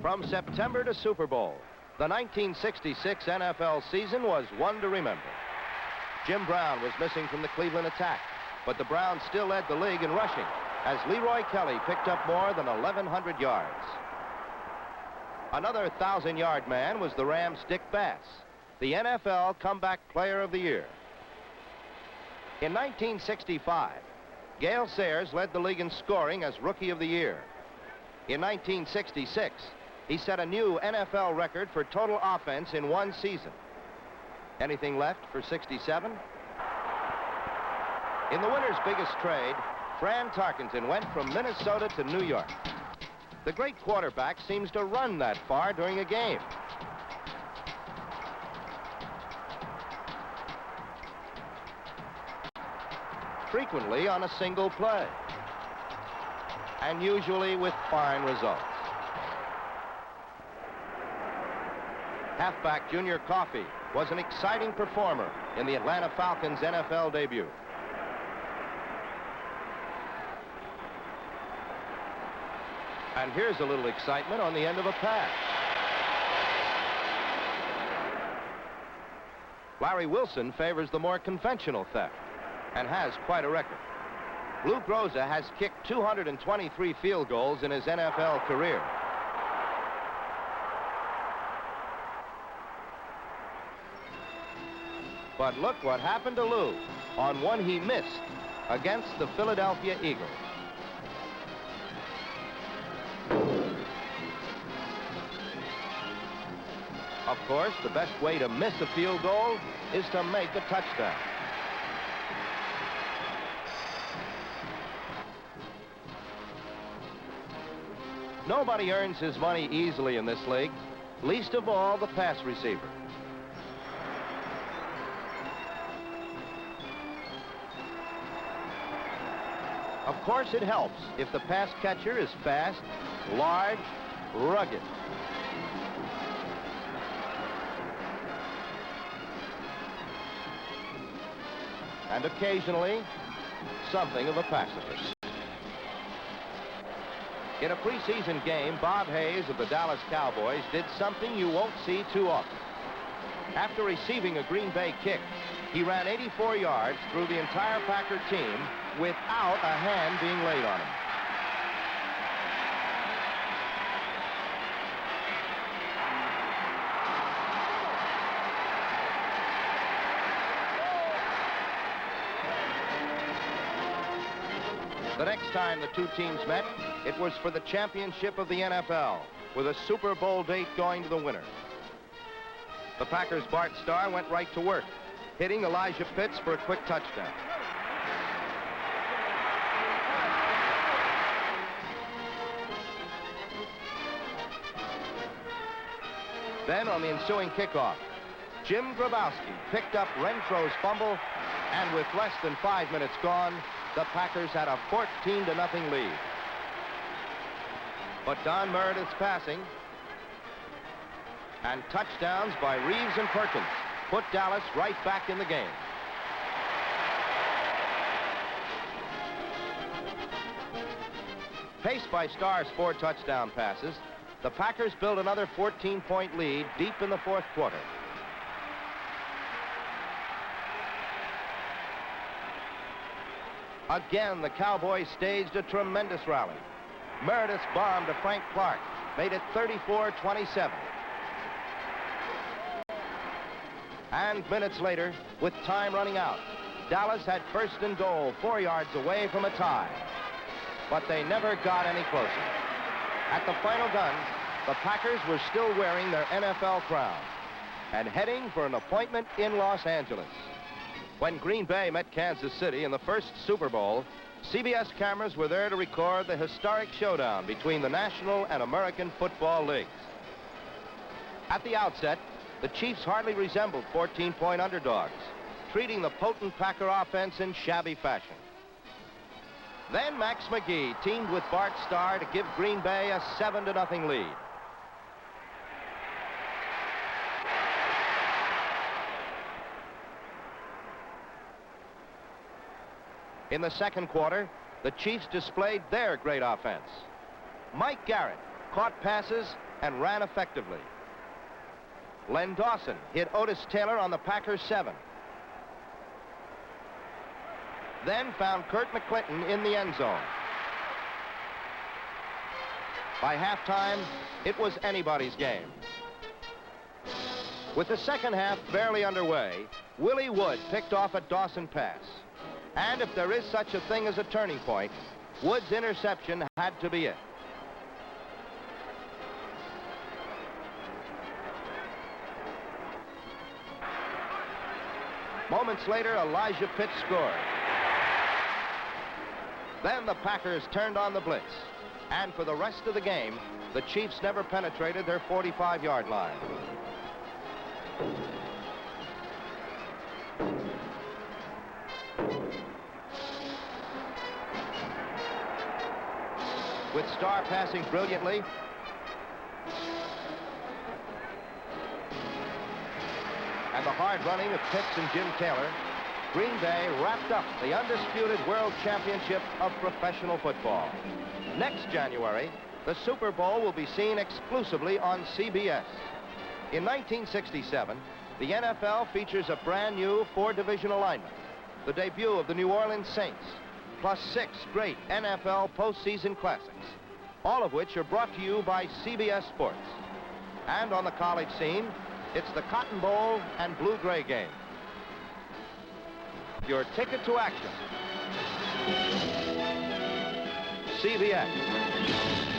From September to Super Bowl, the 1966 NFL season was one to remember. Jim Brown was missing from the Cleveland attack, but the Browns still led the league in rushing as Leroy Kelly picked up more than 1,100 yards. Another 1,000-yard man was the Rams' Dick Bass, the NFL Comeback Player of the Year. In 1965, Gale Sayers led the league in scoring as Rookie of the Year. In 1966, he set a new NFL record for total offense in one season. Anything left for 67? In the winter's biggest trade, Fran Tarkenton went from Minnesota to New York. The great quarterback seems to run that far during a game. Frequently on a single play, and usually with fine results. Halfback Junior Coffey was an exciting performer in the Atlanta Falcons' NFL debut. And here's a little excitement on the end of a pass. Larry Wilson favors the more conventional theft and has quite a record. Lou Groza has kicked 223 field goals in his NFL career. But look what happened to Lou on one he missed against the Philadelphia Eagles. Of course, the best way to miss a field goal is to make a touchdown. Nobody earns his money easily in this league, least of all the pass receiver. Of course, it helps if the pass catcher is fast, large, rugged. And occasionally, something of a pacifist. In a preseason game, Bob Hayes of the Dallas Cowboys did something you won't see too often. After receiving a Green Bay kick, he ran 84 yards through the entire Packer team without a hand being laid on him. The next time the two teams met, it was for the championship of the NFL, with a Super Bowl date going to the winner. The Packers' Bart Starr went right to work, hitting Elijah Pitts for a quick touchdown. Then on the ensuing kickoff, Jim Grabowski picked up Renfro's fumble, and with less than 5 minutes gone, the Packers had a 14-0 lead. But Don Meredith's passing and touchdowns by Reeves and Perkins put Dallas right back in the game. Paced by Starr's 4 touchdown passes, the Packers built another 14-point lead deep in the fourth quarter. Again, the Cowboys staged a tremendous rally. Meredith's bomb to Frank Clark made it 34-27. And minutes later, with time running out, Dallas had first and goal 4 yards away from a tie. But they never got any closer. At the final gun, the Packers were still wearing their NFL crown and heading for an appointment in Los Angeles. When Green Bay met Kansas City in the first Super Bowl, CBS cameras were there to record the historic showdown between the National and American Football Leagues. At the outset, the Chiefs hardly resembled 14-point underdogs, treating the potent Packer offense in shabby fashion. Then Max McGee teamed with Bart Starr to give Green Bay a 7-0 lead. In the second quarter, the Chiefs displayed their great offense. Mike Garrett caught passes and ran effectively. Len Dawson hit Otis Taylor on the Packers' 7. Then found Kurt McClinton in the end zone. By halftime, it was anybody's game. With the second half barely underway, Willie Wood picked off a Dawson pass. And if there is such a thing as a turning point, Wood's interception had to be it. Moments later, Elijah Pitts scored. Then the Packers turned on the blitz. And for the rest of the game, the Chiefs never penetrated their 45-yard line. With Starr passing brilliantly, and the hard running of Pitts and Jim Taylor, Green Bay wrapped up the undisputed World Championship of professional football. Next January, the Super Bowl will be seen exclusively on CBS. In 1967, the NFL features a brand new 4-division alignment, the debut of the New Orleans Saints, plus 6 great NFL postseason classics, all of which are brought to you by CBS Sports. And on the college scene, it's the Cotton Bowl and Blue-Gray game. Your ticket to action. CBS.